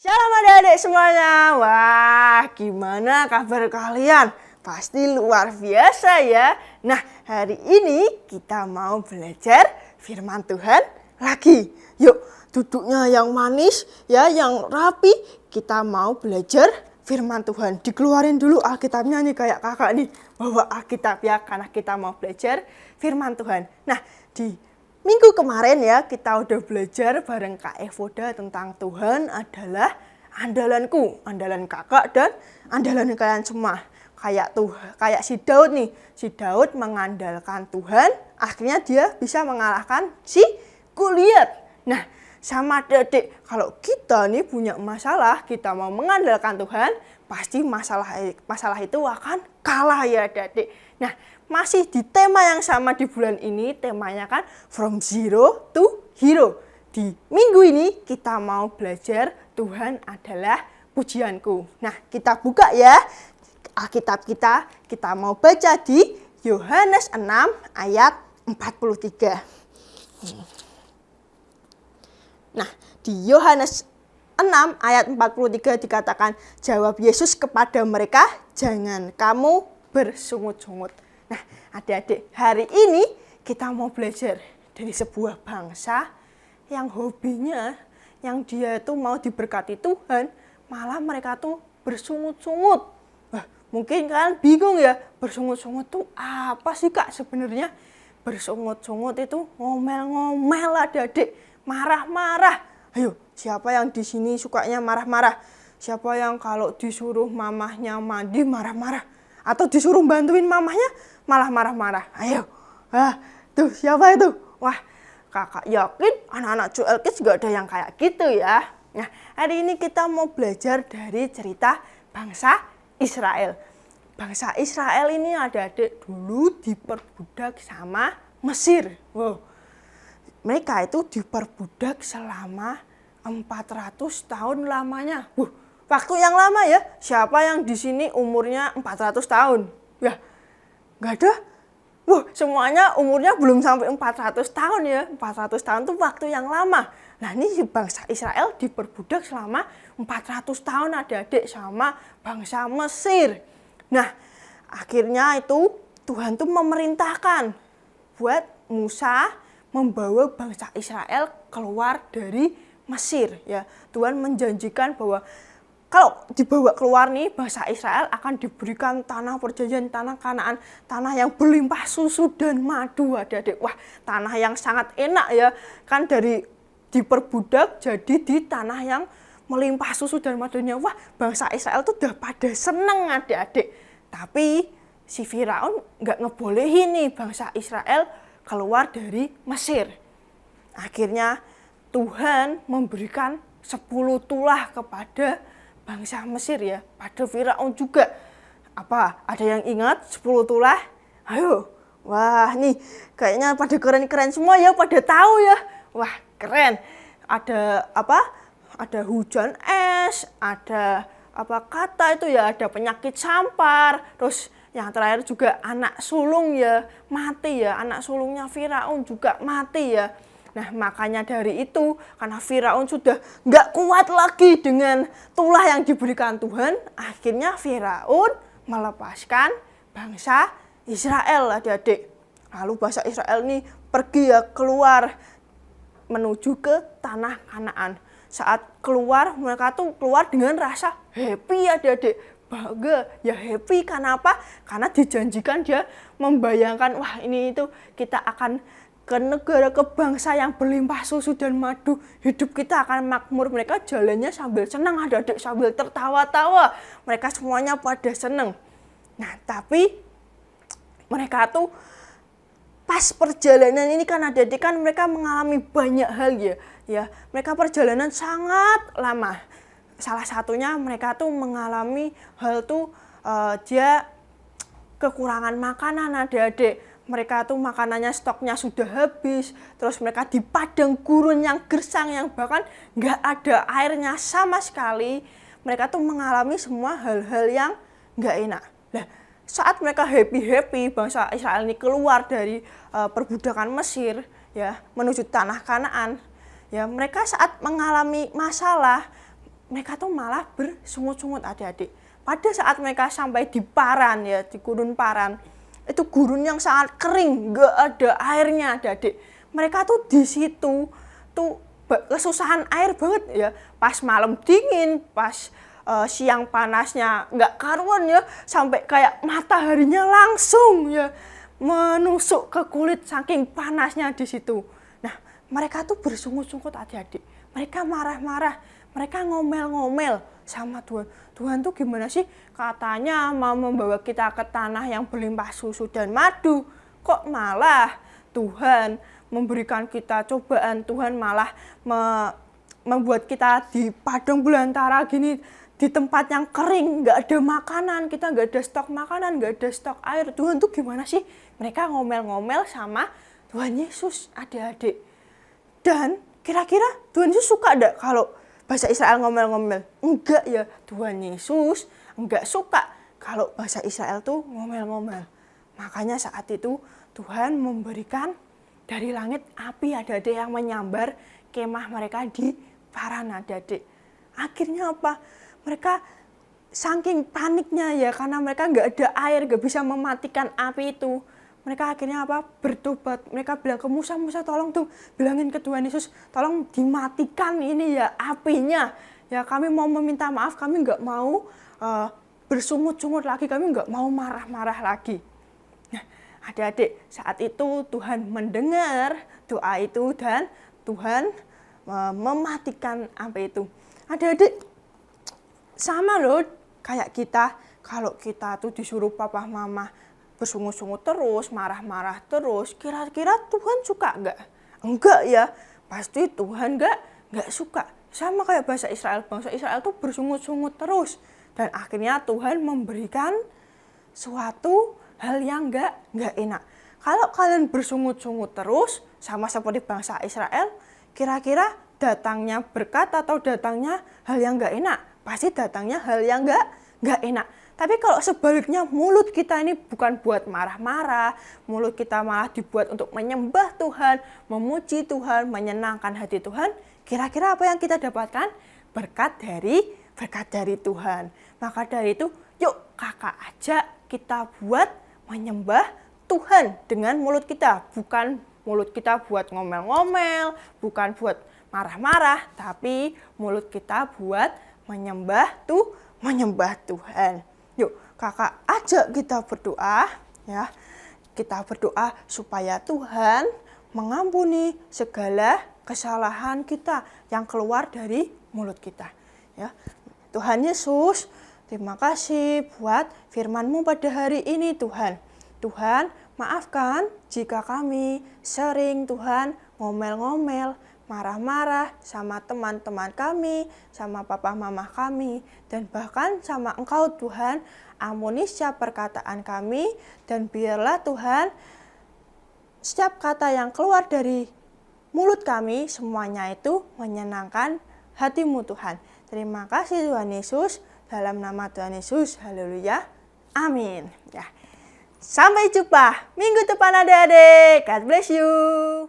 Shalom adik-adik semuanya. Wah, gimana kabar kalian? Pasti luar biasa ya. Nah, hari ini kita mau belajar firman Tuhan lagi. Yuk, duduknya yang manis ya, yang rapi. Kita mau belajar firman Tuhan. Dikeluarin dulu Alkitabnya nih kayak kakak nih. Bawa Alkitab ya, karena kita mau belajar firman Tuhan. Nah, di minggu kemarin ya kita udah belajar bareng Kak Evoda tentang Tuhan adalah andalanku, andalan kakak dan andalan kalian semua. Kayak si Daud nih, si Daud mengandalkan Tuhan, akhirnya dia bisa mengalahkan si Goliat. Nah, sama adik, kalau kita nih punya masalah, kita mau mengandalkan Tuhan, pasti masalah itu akan kalah ya adik. Nah, masih di tema yang sama di bulan ini, temanya kan From Zero to Hero. Di minggu ini kita mau belajar Tuhan adalah pujianku. Nah, kita buka ya Alkitab kita mau baca di Yohanes 6 ayat 43. Nah, di Yohanes 6 ayat 43 dikatakan, jawab Yesus kepada mereka, jangan kamu bersungut-sungut. Nah, adik-adik, hari ini kita mau belajar dari sebuah bangsa yang hobinya, yang dia itu mau diberkati Tuhan, malah mereka tuh bersungut-sungut. Wah, mungkin kalian bingung ya, bersungut-sungut tuh apa sih Kak sebenarnya? Bersungut-sungut itu ngomel-ngomel adik-adik, marah-marah. Ayo, siapa yang di sini sukanya marah-marah? Siapa yang kalau disuruh mamahnya mandi marah-marah? Atau disuruh bantuin mamahnya malah marah-marah? Ayo, tuh siapa itu? Wah, kakak yakin anak-anak Joel Kids juga ada yang kayak gitu ya. Nah, hari ini kita mau belajar dari cerita bangsa Israel. Bangsa Israel ini adik-adik dulu diperbudak sama Mesir. Wow. Mereka itu diperbudak selama 400 tahun lamanya. Waktu yang lama ya. Siapa yang di sini umurnya 400 tahun? Ya, nggak ada. Semuanya umurnya belum sampai 400 tahun ya. 400 tahun itu waktu yang lama. Nah, ini bangsa Israel diperbudak selama 400 tahun adik-adik sama bangsa Mesir. Nah, akhirnya itu Tuhan tuh memerintahkan buat Musa membawa bangsa Israel keluar dari Mesir ya. Tuhan menjanjikan bahwa kalau dibawa keluar nih bangsa Israel akan diberikan tanah perjanjian, tanah Kanaan, tanah yang berlimpah susu dan madu adik-adik. Wah, tanah yang sangat enak ya. Kan dari diperbudak jadi di tanah yang melimpah susu dan madunya. Wah, bangsa Israel tuh udah pada seneng adik-adik. Tapi si Firaun nggak ngebolehin nih bangsa Israel keluar dari Mesir. Akhirnya Tuhan memberikan 10 tulah kepada bangsa Mesir ya, pada Firaun juga. Apa? Ada yang ingat 10 tulah? Ayo. Wah, nih kayaknya pada keren-keren semua ya, pada tahu ya. Wah, keren. Ada apa? Ada hujan es, ada apa kata itu ya, ada penyakit sampar, terus yang terakhir juga anak sulung ya mati ya, anak sulungnya Firaun juga mati ya. Nah, makanya dari itu, karena Firaun sudah nggak kuat lagi dengan tulah yang diberikan Tuhan, akhirnya Firaun melepaskan bangsa Israel adik-adik. Lalu bangsa Israel ini pergi ya keluar menuju ke tanah Kanaan. Saat keluar, mereka tuh keluar dengan rasa happy adik-adik. Bangga, ya happy, karena apa? Karena dijanjikan dia membayangkan, wah ini itu kita akan ke negara, ke bangsa yang berlimpah susu dan madu. Hidup kita akan makmur. Mereka jalannya sambil senang adik-adik, sambil tertawa-tawa. Mereka semuanya pada senang. Nah, tapi mereka tuh pas perjalanan ini kan adik-adik kan mereka mengalami banyak hal ya. Mereka perjalanan sangat lama. Salah satunya mereka tuh mengalami hal tuh dia kekurangan makanan adik-adik. Mereka tuh makanannya stoknya sudah habis, terus mereka di padang gurun yang gersang yang bahkan nggak ada airnya sama sekali. Mereka tuh mengalami semua hal-hal yang nggak enak. Nah, saat mereka happy bangsa Israel ini keluar dari perbudakan Mesir ya menuju tanah Kanaan, ya mereka saat mengalami masalah mereka tuh malah bersungut-sungut adik-adik. Pada saat mereka sampai di Paran ya, di gurun Paran, itu gurun yang sangat kering, nggak ada airnya adik-adik. Mereka tuh di situ tuh kesusahan air banget ya. Pas malam dingin, pas siang panasnya nggak karuan ya, sampai kayak mataharinya langsung ya menusuk ke kulit saking panasnya di situ. Nah, mereka tuh bersungut-sungut adik-adik. Mereka marah-marah, mereka ngomel-ngomel sama Tuhan. Tuhan tuh gimana sih? Katanya mau membawa kita ke tanah yang berlimpah susu dan madu. Kok malah Tuhan memberikan kita cobaan, Tuhan malah membuat kita di padang belantara gini, di tempat yang kering, nggak ada makanan, kita nggak ada stok makanan, nggak ada stok air. Tuhan tuh gimana sih? Mereka ngomel-ngomel sama Tuhan Yesus, adik-adik. Dan kira-kira Tuhan Yesus suka enggak kalau bahasa Israel ngomel-ngomel? Enggak ya, Tuhan Yesus enggak suka kalau bahasa Israel tuh ngomel-ngomel. Makanya saat itu Tuhan memberikan dari langit api adik-adik yang menyambar kemah mereka di Paran adik-adik. Akhirnya apa? Mereka saking paniknya ya, karena mereka nggak ada air, nggak bisa mematikan api itu. Mereka akhirnya apa? Bertobat. Mereka bilang ke Musa, Musa tolong tuh bilangin ke Tuhan Yesus, tolong dimatikan ini ya apinya. Ya kami mau meminta maaf, kami nggak mau bersungut-sungut lagi, kami nggak mau marah-marah lagi. Nah, adik-adik, saat itu Tuhan mendengar doa itu dan Tuhan mematikan api itu. Adik-adik, sama loh kayak kita, kalau kita tuh disuruh papa mama bersungut-sungut terus, marah-marah terus, kira-kira Tuhan suka enggak? Enggak ya, pasti Tuhan enggak suka. Sama kayak bangsa Israel tuh bersungut-sungut terus. Dan akhirnya Tuhan memberikan suatu hal yang enggak enak. Kalau kalian bersungut-sungut terus, sama seperti bangsa Israel, kira-kira datangnya berkat atau datangnya hal yang enggak enak? Pasti datangnya hal yang enggak enak. Tapi kalau sebaliknya, mulut kita ini bukan buat marah-marah, mulut kita malah dibuat untuk menyembah Tuhan, memuji Tuhan, menyenangkan hati Tuhan, kira-kira apa yang kita dapatkan? Berkat dari Tuhan. Maka dari itu, yuk kakak ajak kita buat menyembah Tuhan dengan mulut kita. Bukan mulut kita buat ngomel-ngomel, bukan buat marah-marah, tapi mulut kita buat menyembah Tuhan. Yuk, kakak ajak kita berdoa ya. Kita berdoa supaya Tuhan mengampuni segala kesalahan kita yang keluar dari mulut kita ya. Tuhan Yesus, terima kasih buat firman-Mu pada hari ini Tuhan. Tuhan, maafkan jika kami sering Tuhan ngomel-ngomel, marah-marah sama teman-teman kami, sama papa mama kami, dan bahkan sama Engkau Tuhan. Ampuni setiap perkataan kami, dan biarlah Tuhan setiap kata yang keluar dari mulut kami semuanya itu menyenangkan hati-Mu Tuhan. Terima kasih Tuhan Yesus, dalam nama Tuhan Yesus, haleluya, amin. Ya. Sampai jumpa minggu depan adik-adik, God bless you.